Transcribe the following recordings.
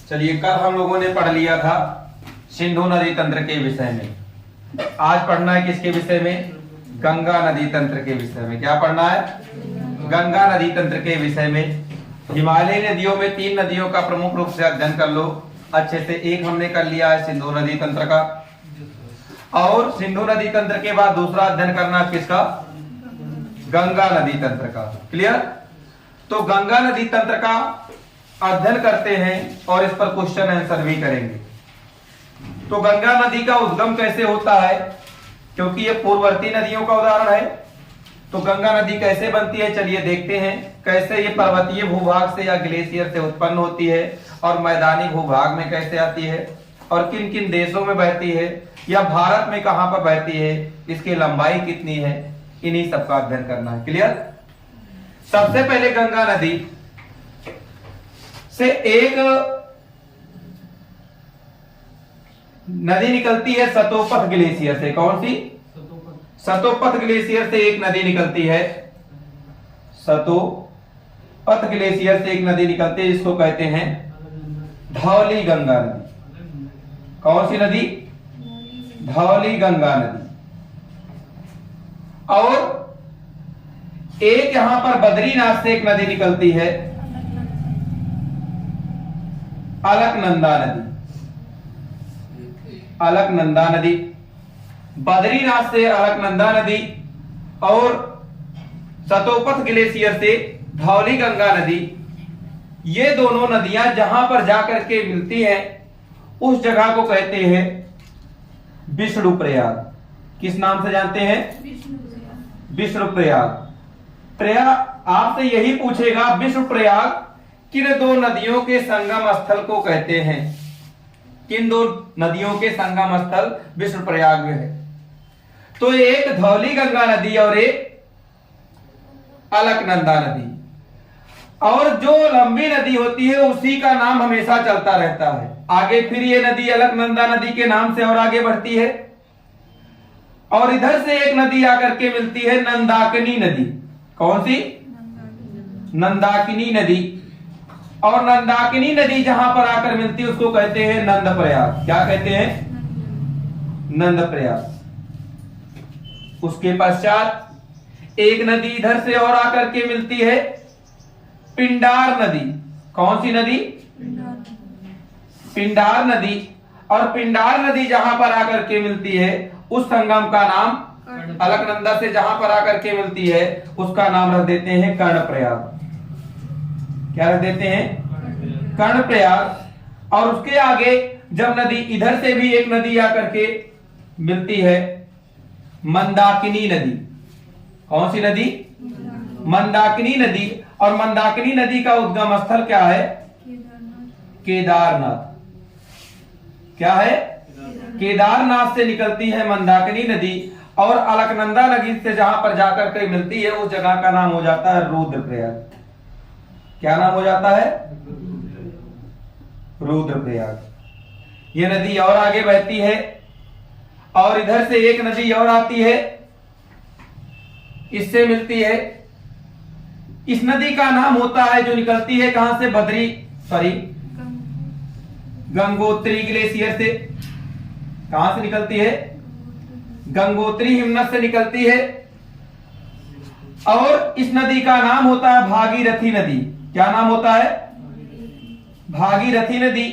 चलिए, कल हम लोगों ने पढ़ लिया था सिंधु नदी तंत्र के विषय में। आज पढ़ना है किसके विषय में? गंगा नदी तंत्र के विषय में। क्या पढ़ना है? गंगा नदी तंत्र के विषय में। हिमालयी नदियों में 3 नदियों का प्रमुख रूप से अध्ययन कर लो अच्छे से। एक हमने कर लिया है सिंधु नदी तंत्र का, और सिंधु नदी तंत्र के बाद दूसरा अध्ययन करना है किसका? गंगा नदी तंत्र का। क्लियर? तो गंगा नदी तंत्र का अध्ययन करते हैं और इस पर क्वेश्चन आंसर भी करेंगे। तो गंगा नदी का उद्गम कैसे होता है, क्योंकि ये पूर्ववर्ती नदियों का उदाहरण है। तो गंगा नदी कैसे बनती है, चलिए देखते हैं। कैसे ये पर्वतीय भूभाग से या ग्लेशियर से उत्पन्न होती है, और मैदानी भूभाग में कैसे आती है, और किन किन देशों में बहती है, या भारत में कहां पर बहती है, इसकी लंबाई कितनी है, इन्हीं सब का अध्ययन करना है। क्लियर? सबसे पहले गंगा नदी से एक नदी निकलती है सतोपथ ग्लेशियर से। कौन सी? सतोपथ ग्लेशियर से एक नदी निकलती है। सतोपथ ग्लेशियर से एक नदी निकलती है, जिसको कहते हैं धौली गंगा नदी। कौन सी नदी? धौली गंगा नदी। और एक यहां पर बद्रीनाथ से एक नदी निकलती है, अलकनंदा नदी। अलकनंदा नदी, बद्रीनाथ से अलकनंदा नदी, और सतोपथ ग्लेशियर से धौली गंगा नदी। ये दोनों नदियां जहां पर जाकर के मिलती हैं, उस जगह को कहते हैं विष्णुप्रयाग। किस नाम से जानते हैं? विष्णुप्रयाग। प्रयाग आपसे यही पूछेगा, विष्णुप्रयाग किन 2 नदियों के संगम स्थल को कहते हैं? किन 2 नदियों के संगम स्थल विष्णुप्रयाग में है? तो एक धौली गंगा नदी और एक अलकनंदा नदी। और जो लंबी नदी होती है उसी का नाम हमेशा चलता रहता है। आगे फिर ये नदी अलकनंदा नदी के नाम से और आगे बढ़ती है, और इधर से एक नदी आकर के मिलती है नंदाकिनी नदी। कौन सी? नंदाकिनी नदी। और नंदाकिनी नदी जहां पर आकर मिलती है उसको कहते हैं नंदप्रयाग। क्या कहते हैं? नंदप्रयाग। उसके पश्चात एक नदी इधर से और आकर के मिलती है पिंडार नदी। कौन सी नदी? पिंडार नदी। और पिंडार नदी जहां पर आकर के मिलती है उस संगम का नाम, अलकनंदा से जहां पर आकर के मिलती है उसका नाम रख देते हैं कर्णप्रयाग। क्या रख देते हैं? कर्णप्रयाग। और उसके आगे जब नदी इधर से भी एक नदी आकर के मिलती है, मंदाकिनी नदी। कौन सी नदी? मंदाकिनी नदी। और मंदाकिनी नदी का उद्गम स्थल क्या है? केदारनाथ। क्या है? केदारनाथ से निकलती है मंदाकिनी नदी, और अलकनंदा नदी से जहां पर जाकर के मिलती है उस जगह का नाम हो जाता है रुद्रप्रयाग। क्या नाम हो जाता है? रुद्रप्रयाग। ये नदी और आगे बहती है, और इधर से एक नदी और आती है, इससे मिलती है। इस नदी का नाम होता है, जो निकलती है कहां से? गंगोत्री ग्लेशियर से। कहां से निकलती है? गंगोत्री हिमनद से निकलती है। और इस नदी का नाम होता है भागीरथी नदी। क्या नाम होता है? भागीरथी नदी।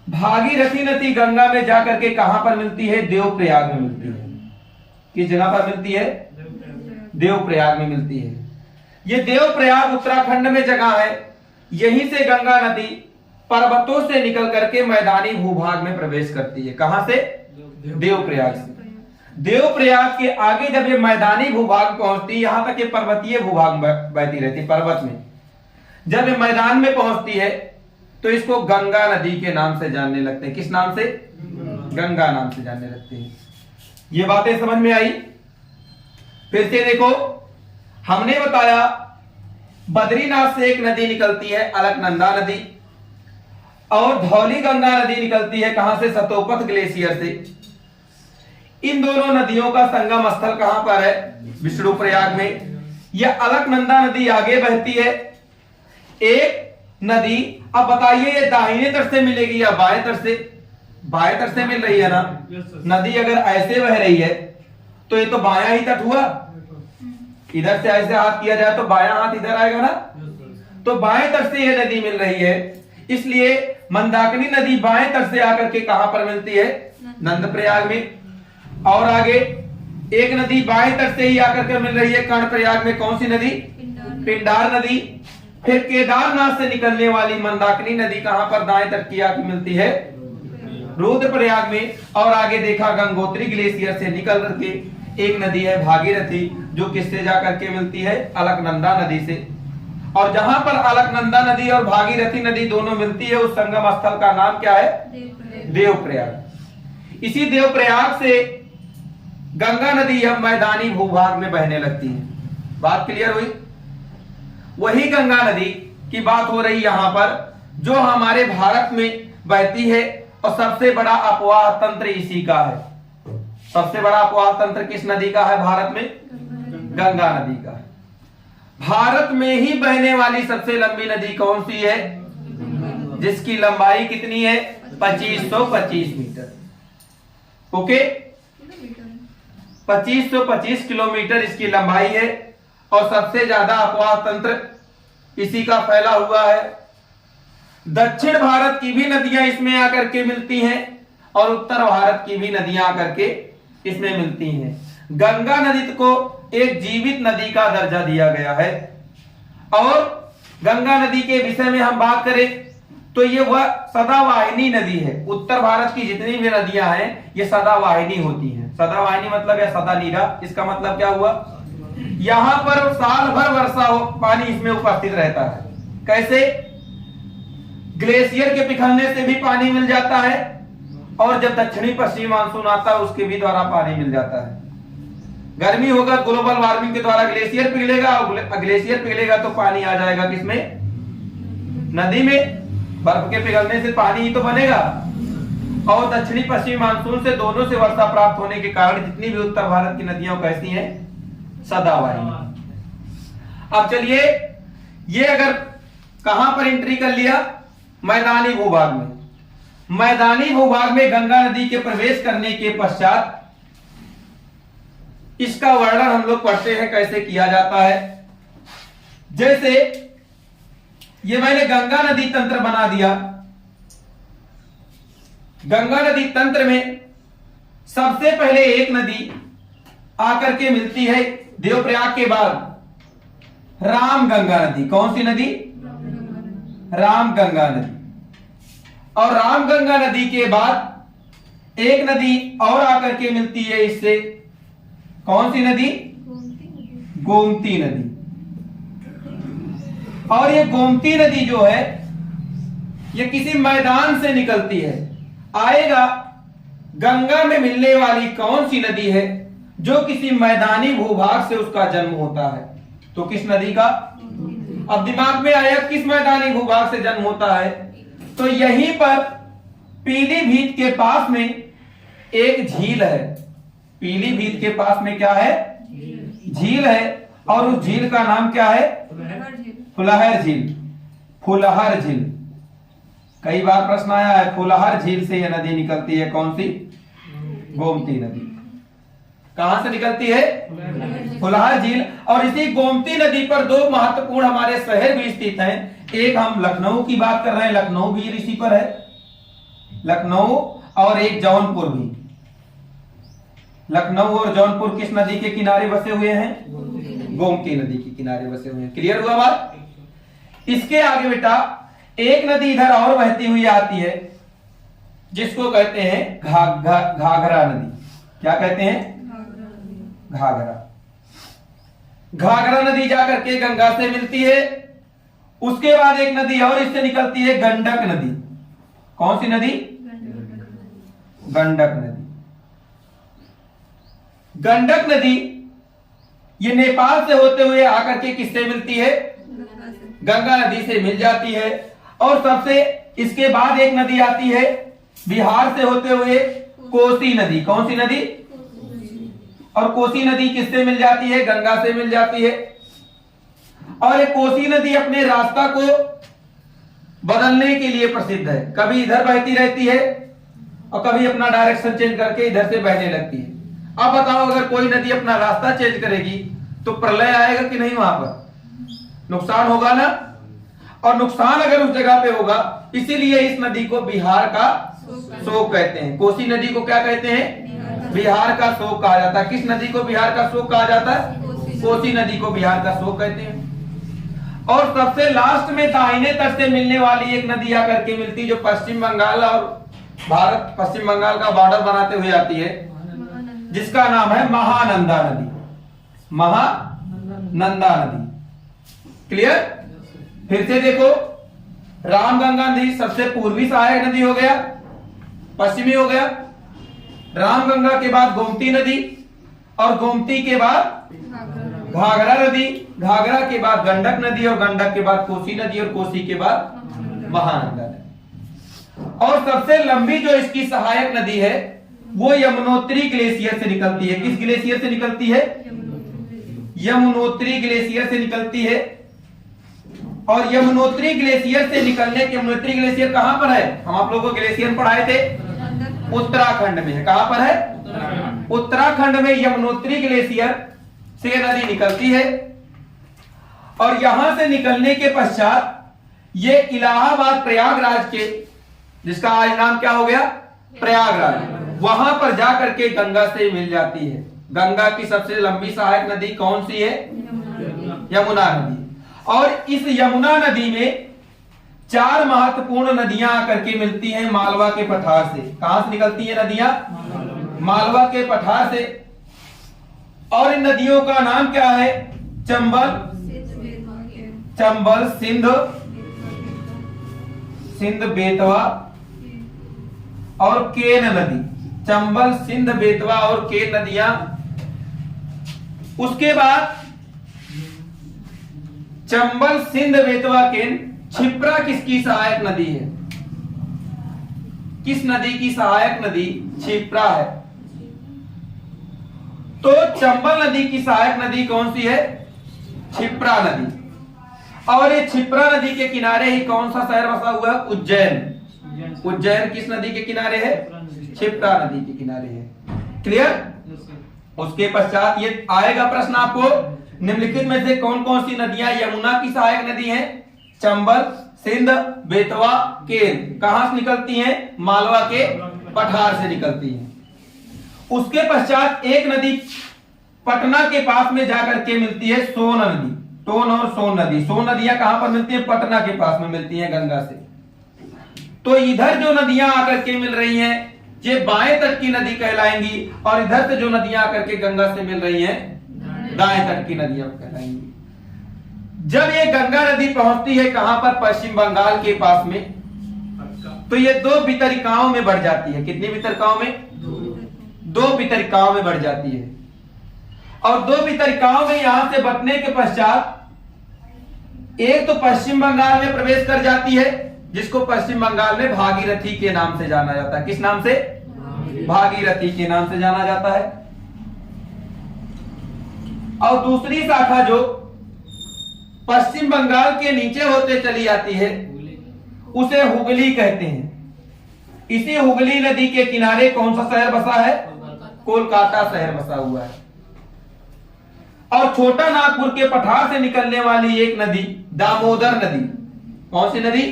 भागीरथी नदी गंगा में जाकर के कहां पर मिलती है? देवप्रयाग में मिलती है। किस जगह पर मिलती है? देवप्रयाग में मिलती है। ये देवप्रयाग उत्तराखंड में जगह है। यहीं से गंगा नदी पर्वतों से निकल करके मैदानी भूभाग में प्रवेश करती है। कहां से? देवप्रयाग से। देवप्रयाग के आगे जब ये मैदानी भूभाग पहुंचती है, यहां तक ये पर्वतीय भूभाग बहती रहती है पर्वत में। जब ये मैदान में पहुंचती है तो इसको गंगा नदी के नाम से जानने लगते हैं। किस नाम से? गंगा नाम से जानने लगते हैं। ये बातें समझ में आई? फिर से देखो, हमने बताया बद्रीनाथ से एक नदी निकलती है अलकनंदा नदी, और धौली गंगा नदी निकलती है कहां से? सतोपथ ग्लेशियर से। इन दोनों नदियों का संगम स्थल कहां पर है? विष्णुप्रयाग में। यह अलकनंदा नदी आगे बहती है, एक नदी, अब बताइए ये दाहिने तरफ से मिलेगी या बाएं तरफ से? बाएं तरफ से मिल रही है ना। नदी अगर ऐसे बह रही है तो ये तो बायां ही तट हुआ। इधर से ऐसे हाथ किया जाए तो बायां हाथ इधर आएगा ना, तो बाएं तरफ से ये नदी मिल रही है। इसलिए मंदाकिनी नदी बाएं तरफ से आकर के कहां पर मिलती है? नंदप्रयाग में। और आगे एक नदी बाएं तरफ से ही आकर के मिल रही है कर्णप्रयाग में, कौन सी नदी? पिंडार नदी। फिर केदारनाथ से निकलने वाली मंदाकिनी नदी कहां पर दाएं तट की आके मिलती है? रुद्रप्रयाग में। और आगे देखा गंगोत्री ग्लेशियर से निकल करके एक नदी है भागीरथी, जो किससे जाकर के मिलती है? अलकनंदा नदी से। और जहां पर अलकनंदा नदी और भागीरथी नदी दोनों मिलती है, उस संगम स्थल का नाम क्या है? देवप्रयाग। इसी देवप्रयाग से गंगा नदी अब मैदानी भूभाग में बहने लगती है। बात क्लियर हुई? वही गंगा नदी की बात हो रही यहां पर, जो हमारे भारत में बहती है। और सबसे बड़ा अपवाह तंत्र इसी का है। सबसे बड़ा अपवाह तंत्र किस नदी का है भारत में? गंगा नदी का है। भारत में ही बहने वाली सबसे लंबी नदी कौन सी है? जिसकी लंबाई कितनी है? 2525 मीटर। ओके, 2525 किलोमीटर इसकी लंबाई है। और सबसे ज्यादा अपवाह तंत्र इसी का फैला हुआ है। दक्षिण भारत की भी नदियां इसमें आकर के मिलती हैं और उत्तर भारत की भी नदियां आकर के इसमें मिलती हैं। गंगा नदी को एक जीवित नदी का दर्जा दिया गया है। और गंगा नदी के विषय में हम बात करें तो ये वह सदावाहिनी नदी है। उत्तर भारत की जितनी भी नदियां हैं ये सदावाहिनी होती हैं। सदावाहिनी मतलब है सदा नीरा। इसका मतलब क्या हुआ? यहां पर साल भर वर्षा हो, पानी इसमें उपस्थित रहता है। कैसे? ग्लेशियर के पिघलने से भी पानी मिल जाता है, और जब दक्षिणी पश्चिमी मानसून आता है उसके भी द्वारा पानी मिल जाता है। गर्मी होगा, ग्लोबल वार्मिंग के द्वारा ग्लेशियर पिघलेगा, और ग्लेशियर पिघलेगा तो पानी आ जाएगा किसमें? नदी में। बर्फ के पिघलने से पानी ही तो बनेगा। और दक्षिणी पश्चिमी मानसून से दोनों से वर्षा प्राप्त होने के कारण जितनी भी उत्तर भारत की नदियां कैसी हैं? सदावाहिनी। अब चलिए, ये अगर कहां पर एंट्री कर लिया? मैदानी भूभाग में। मैदानी भूभाग में गंगा नदी के प्रवेश करने के पश्चात इसका वर्णन हम लोग पढ़ते हैं कैसे किया जाता है। जैसे ये मैंने गंगा नदी तंत्र बना दिया। गंगा नदी तंत्र में सबसे पहले एक नदी आकर के मिलती है देवप्रयाग के बाद, रामगंगा नदी। कौन सी नदी? रामगंगा नदी। और रामगंगा नदी के बाद एक नदी और आकर के मिलती है इससे, कौन सी नदी? गोमती नदी। और ये गोमती नदी जो है ये किसी मैदान से निकलती है। आएगा गंगा में मिलने वाली कौन सी नदी है जो किसी मैदानी भूभाग से उसका जन्म होता है? तो किस नदी का? अब दिमाग में आया किस मैदानी भूभाग से जन्म होता है? तो यहीं पर पीलीभीत के पास में एक झील है। पीलीभीत के पास में क्या है? झील है। और उस झील का नाम क्या है? फुलहर झील। फुलहर झील। कई बार प्रश्न आया है, फुलहर झील से यह नदी निकलती है। कौन सी? गोमती नदी। कहां से निकलती है? फुलहर झील। और इसी गोमती नदी पर दो महत्वपूर्ण हमारे शहर भी स्थित हैं। एक हम लखनऊ की बात कर रहे हैं, लखनऊ भी इसी पर है, लखनऊ। और एक जौनपुर भी। लखनऊ और जौनपुर किस नदी के किनारे बसे हुए हैं? गोमती नदी के किनारे बसे हुए हैं। क्लियर हुआ बात? इसके आगे बेटा एक नदी इधर और बहती हुई आती है जिसको कहते हैं घाघरा नदी। क्या कहते हैं? घाघरा। घाघरा नदी जाकर के गंगा से मिलती है। उसके बाद एक नदी और इससे निकलती है, गंडक नदी। कौन सी नदी? गंडक नदी। गंडक नदी ये नेपाल से होते हुए आकर के किससे मिलती है? गंगा नदी से मिल जाती है। और सबसे इसके बाद एक नदी आती है बिहार से होते हुए, कोसी नदी। कौन सी नदी? और कोसी नदी किससे मिल जाती है? गंगा से मिल जाती है। और ये कोसी नदी अपने रास्ता को बदलने के लिए प्रसिद्ध है। कभी इधर बहती रहती है और कभी अपना डायरेक्शन चेंज करके इधर से बहने लगती है। अब बताओ, अगर कोई नदी अपना रास्ता चेंज करेगी तो प्रलय आएगा कि नहीं? वहां पर नुकसान होगा ना। और नुकसान अगर उस जगह पे होगा, इसीलिए इस नदी को बिहार का शोक कहते हैं। कोसी नदी को क्या कहते हैं? बिहार का शोक कहा जाता है। किस नदी को बिहार का शोक कहा जाता है? कोसी नदी को बिहार का शोक कहते हैं। और सबसे लास्ट में दाहिने तट से मिलने वाली एक नदी आकर के मिलती, जो पश्चिम बंगाल और भारत पश्चिम बंगाल का बॉर्डर बनाते हुए आती है, जिसका नाम है महानंदा नदी। महानंदा नदी। क्लियर? फिर से देखो, रामगंगा नदी सबसे पूर्वी सहायक नदी हो गया, पश्चिमी हो गया। रामगंगा के बाद गोमती नदी, और गोमती के बाद घाघरा नदी, घाघरा के बाद गंडक नदी, और गंडक के बाद कोसी नदी, और कोसी के बाद महानंदा नदी। और सबसे लंबी जो इसकी सहायक नदी है वो यमुनोत्री ग्लेशियर से निकलती है। किस ग्लेशियर से निकलती है? यमुनोत्री ग्लेशियर से निकलती है। और यमुनोत्री ग्लेशियर से निकलने के, यमुनोत्री ग्लेशियर कहां पर है? हम आप लोगों को ग्लेशियर पढ़ाए थे, उत्तराखंड में है। कहां पर है? उत्तराखंड में यमुनोत्री ग्लेशियर से नदी निकलती है। और यहां से निकलने के पश्चात ये इलाहाबाद प्रयागराज के, जिसका आज नाम क्या हो गया? प्रयागराज, वहां पर जाकर के गंगा से मिल जाती है। गंगा की सबसे लंबी सहायक नदी कौन सी है? यमुना नदी। और इस यमुना नदी में 4 महत्वपूर्ण नदियां आकर के मिलती हैं मालवा के पठार से। कहां से निकलती है नदियां? मालवा के पठार से। और इन नदियों का नाम क्या है? चंबल, सिंध बेतवा और केन नदी। चंबल, सिंध, बेतवा और केन नदियां। उसके बाद चंबल, सिंध, बेतवा, केन। क्षिप्रा किसकी सहायक नदी है? किस नदी की सहायक नदी क्षिप्रा है? तो चंबल नदी की सहायक नदी कौन सी है? क्षिप्रा नदी। और ये क्षिप्रा नदी के किनारे ही कौन सा शहर बसा हुआ है? उज्जैन। उज्जैन किस नदी के किनारे है? क्षिप्रा नदी के किनारे है। क्लियर? उसके पश्चात ये आएगा प्रश्न आपको, निम्नलिखित में से कौन कौन सी नदियां यमुना की सहायक नदी हैं? चंबल, सिंध, बेतवा, केन। कहां से निकलती हैं? मालवा के पठार से निकलती हैं। उसके पश्चात एक नदी पटना के पास में जाकर के मिलती है, सोन नदी। टोन और सोन नदी। सोन नदियां कहां पर मिलती है? पटना के पास में मिलती हैं, गंगा से। तो इधर जो नदियां आकर के मिल रही हैं, ये बाएं तट की नदी कहलाएंगी, और इधर से जो नदियां आकर के गंगा से मिल रही हैं, दाएं तट की नदियां कहलाएंगी। जब ये गंगा नदी पहुंचती है कहां पर? पश्चिम बंगाल के पास में, तो ये 2 वितरिकाओं में बढ़ जाती है। कितनी वितरिकाओं में? 2 वितरिकाओं में बढ़ जाती है। और 2 वितरिकाओं में यहां से बटने के पश्चात एक तो पश्चिम बंगाल में प्रवेश कर जाती है, जिसको पश्चिम बंगाल में भागीरथी के नाम से जाना जाता है। किस नाम से? भागीरथी के नाम से जाना जाता है। और दूसरी शाखा जो पश्चिम बंगाल के नीचे होते चली जाती है, उसे हुगली कहते हैं। इसी हुगली नदी के किनारे कौन सा शहर बसा है? कोलकाता शहर बसा हुआ है। और छोटा नागपुर के पठार से निकलने वाली एक नदी दामोदर नदी। कौन सी नदी?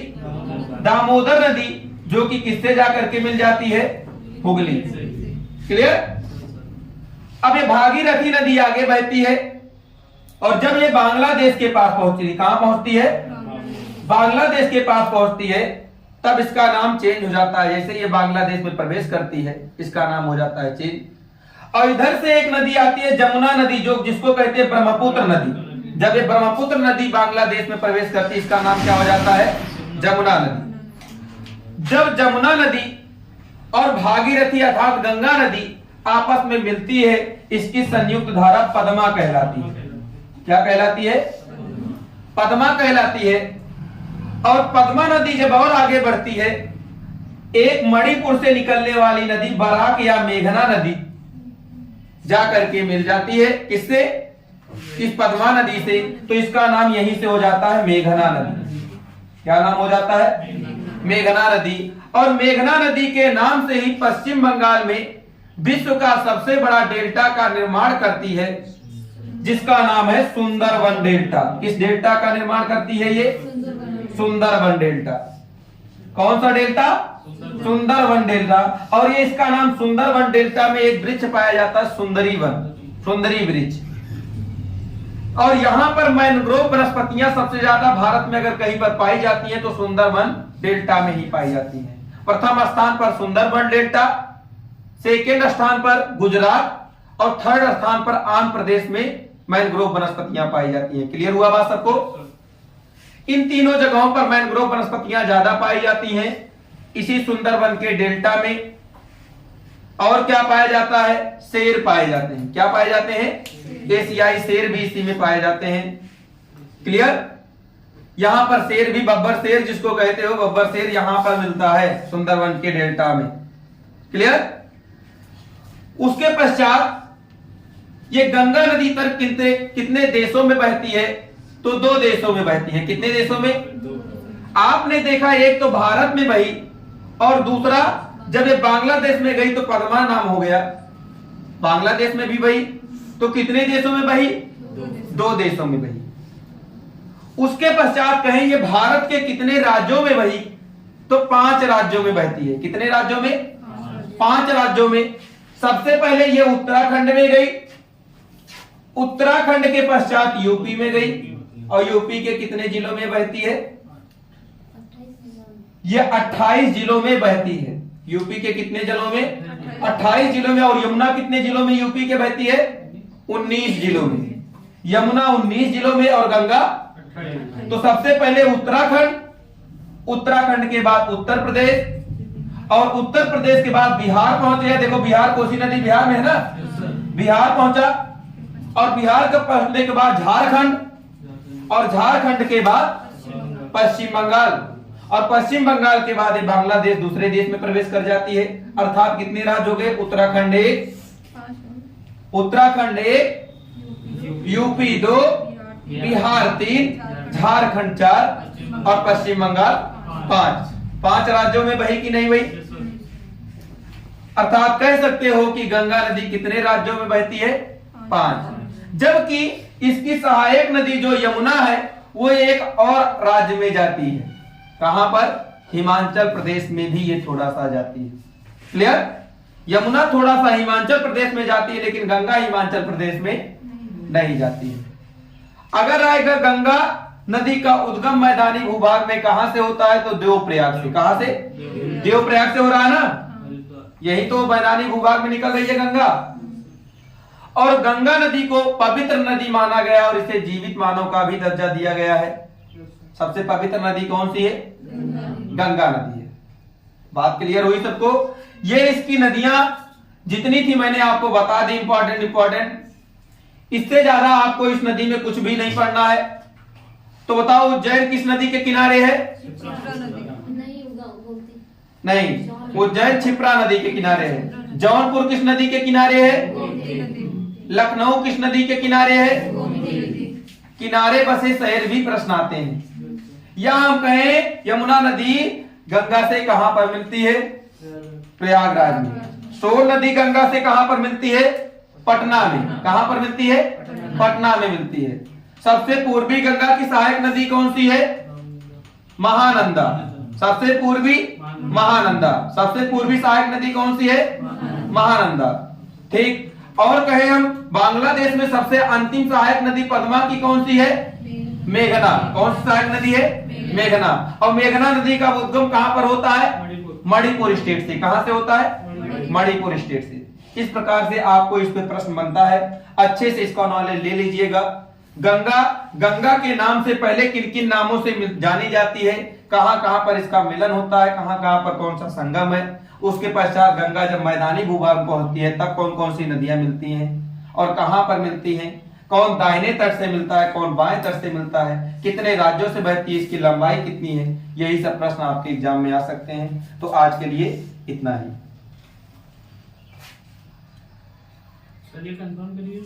दामोदर नदी, जो कि किससे जाकर के मिल जाती है? हुगली। क्लियर? अब ये भागीरथी नदी आगे बहती है, और जब ये बांग्लादेश के पास पहुंचती है, कहां पहुंचती है? बांग्लादेश के पास पहुंचती है, तब इसका नाम चेंज हो जाता है। जैसे ये बांग्लादेश में प्रवेश करती है, इसका नाम हो जाता है चेंज। और इधर से एक नदी आती है, जमुना नदी, जो जिसको कहते हैं ब्रह्मपुत्र नदी। जब ये ब्रह्मपुत्र नदी बांग्लादेश में प्रवेश करती है, इसका नाम क्या हो जाता है? जमुना नदी। जब जमुना नदी और भागीरथी अर्थात गंगा नदी आपस में मिलती है, इसकी संयुक्त धारा पद्मा कहलाती है। क्या कहलाती है? पद्मा कहलाती है। और पद्मा नदी जब और आगे बढ़ती है, एक मणिपुर से निकलने वाली नदी बराक या मेघना नदी जाकर के मिल जाती है। किससे? इस पद्मा नदी से। तो इसका नाम यहीं से हो जाता है मेघना नदी। क्या नाम हो जाता है? मेघना नदी। और मेघना नदी के नाम से ही पश्चिम बंगाल में विश्व का सबसे बड़ा डेल्टा का निर्माण करती है, जिसका नाम है सुंदरबन डेल्टा। किस डेल्टा का निर्माण करती है ये? सुंदरबन डेल्टा। कौन सा डेल्टा? सुंदरबन डेल्टा। और ये इसका नाम सुंदरबन डेल्टा में एक वृक्ष पाया जाता है सुंदरी वन, सुंदरी वृक्ष। और यहाँ पर मैनग्रोव वनस्पतियां सबसे ज्यादा भारत में अगर कहीं पर पाई जाती हैं तो सुंदरबन डेल्टा में ही पाई जाती हैं। प्रथम स्थान पर सुंदरबन डेल्टा, सेकेंड स्थान पर गुजरात और थर्ड स्थान पर आंध्र प्रदेश में मैनग्रोव वनस्पतियां पाई जाती हैं। क्लियर हुआ बात सबको? इन तीनों जगहों पर मैनग्रोव वनस्पतियां ज्यादा पाई जाती हैं, इसी सुंदरबन के डेल्टा में। और क्या पाया जाता है? शेर पाए जाते हैं। क्या पाए जाते हैं? एशियाई शेर भी इसी में पाए जाते हैं। क्लियर? यहां पर शेर भी, बब्बर शेर जिसको कहते हो, बब्बर शेर यहां पर मिलता है सुंदरबन के डेल्टा में। क्लियर? उसके पश्चात ये गंगा नदी तर कितने देशों में बहती है? तो 2 देशों में बहती है। कितने देशों में? आपने देखा एक तो भारत में बही और दूसरा जब ये बांग्लादेश में गई तो पद्मा नाम हो गया। बांग्लादेश में भी बही तो कितने देशों में बही? 2 देशों में बही। उसके पश्चात कहें ये भारत के कितने राज्यों में बही? तो 5 राज्यों में बहती है। कितने राज्यों में? 5 राज्यों में। सबसे पहले ये उत्तराखंड में गई, उत्तराखंड के पश्चात यूपी में गई और यूपी के कितने जिलों में बहती है? ये 28 जिलों में बहती है। यूपी के कितने जिलों में? 28 जिलों में। और यमुना कितने जिलों में यूपी के बहती है? 19 जिलों में। यमुना 19 जिलों में और गंगा। तो सबसे पहले उत्तराखंड, उत्तराखंड के बाद उत्तर प्रदेश और उत्तर प्रदेश के बाद बिहार पहुंचे। देखो बिहार, कोसी नदी बिहार में है ना, बिहार पहुंचा। और बिहार के पहुंचने के बाद झारखंड और झारखंड के बाद पश्चिम बंगाल और पश्चिम बंगाल के बाद बांग्लादेश दूसरे देश में प्रवेश कर जाती है। अर्थात कितने राज्य हो गए? उत्तराखंड 1, उत्तराखंड 1, यूपी 2, बिहार 3, झारखंड 4 और पश्चिम बंगाल 5। 5 राज्यों में बही कि नहीं बही? अर्थात कह सकते हो कि गंगा नदी कितने राज्यों में बहती है? 5। जबकि इसकी सहायक नदी जो यमुना है वो एक और राज्य में जाती है। कहां पर? हिमाचल प्रदेश में भी ये थोड़ा सा जाती है। क्लियर? यमुना थोड़ा सा हिमाचल प्रदेश में जाती है लेकिन गंगा हिमाचल प्रदेश में नहीं जाती है। अगर आएगा गंगा नदी का उद्गम मैदानी भूभाग में कहां से होता है? तो देवप्रयाग से। कहां से? देवप्रयाग से हो रहा है ना, यही तो मैदानी भूभाग में निकल रही है गंगा। और गंगा नदी को पवित्र नदी माना गया और इसे जीवित मानव का भी दर्जा दिया गया है। सबसे पवित्र नदी कौन सी है? गंगा नदी है। बात क्लियर हुई सबको? ये इसकी नदियां जितनी थी मैंने आपको बता दी, इंपॉर्टेंट। इससे ज्यादा आपको इस नदी में कुछ भी नहीं पढ़ना है। तो बताओ उज्जैन किस नदी के किनारे है? नहीं, उज्जैन क्षिप्रा नदी के किनारे है। जौनपुर किस नदी के किनारे है? लखनऊ किस नदी के किनारे है? किनारे बसे शहर भी प्रश्न आते हैं। या हम कहें यमुना नदी गंगा से कहां पर मिलती है? प्रयागराज में। सोन नदी गंगा से कहां पर मिलती है? पटना में। कहां पर मिलती है? पटना में मिलती है। सबसे पूर्वी गंगा की सहायक नदी कौन सी है? महानंदा। सबसे पूर्वी महानंदा। सबसे पूर्वी सहायक नदी कौन सी है? महानंदा। ठीक। और कहे हम बांग्लादेश में सबसे अंतिम सहायक नदी पद्मा की कौन सी है? मेघना। कौन सी सहायक नदी है? मेघना। और मेघना नदी का उद्गम कहां पर होता है? मणिपुर स्टेट से। कहां से होता है? मणिपुर स्टेट से। इस प्रकार से आपको इस पे प्रश्न बनता है। अच्छे से इसका नॉलेज ले लीजिएगा। गंगा के नाम से पहले किन किन नामों से जानी जाती है, कहां कहां पर इसका मिलन होता है, कहां कहां पर कौन सा संगम है। उसके पश्चात गंगा जब मैदानी भूभाग पहुंचती है तब कौन कौन सी नदियां मिलती हैं और कहां पर मिलती हैं, कौन दाहिने तट से मिलता है, कौन बाएं तट से मिलता है, कितने राज्यों से बहती है, इसकी लंबाई कितनी है। यही सब प्रश्न आपके एग्जाम में आ सकते हैं। तो आज के लिए इतना ही। चलिए कंफर्म करिए।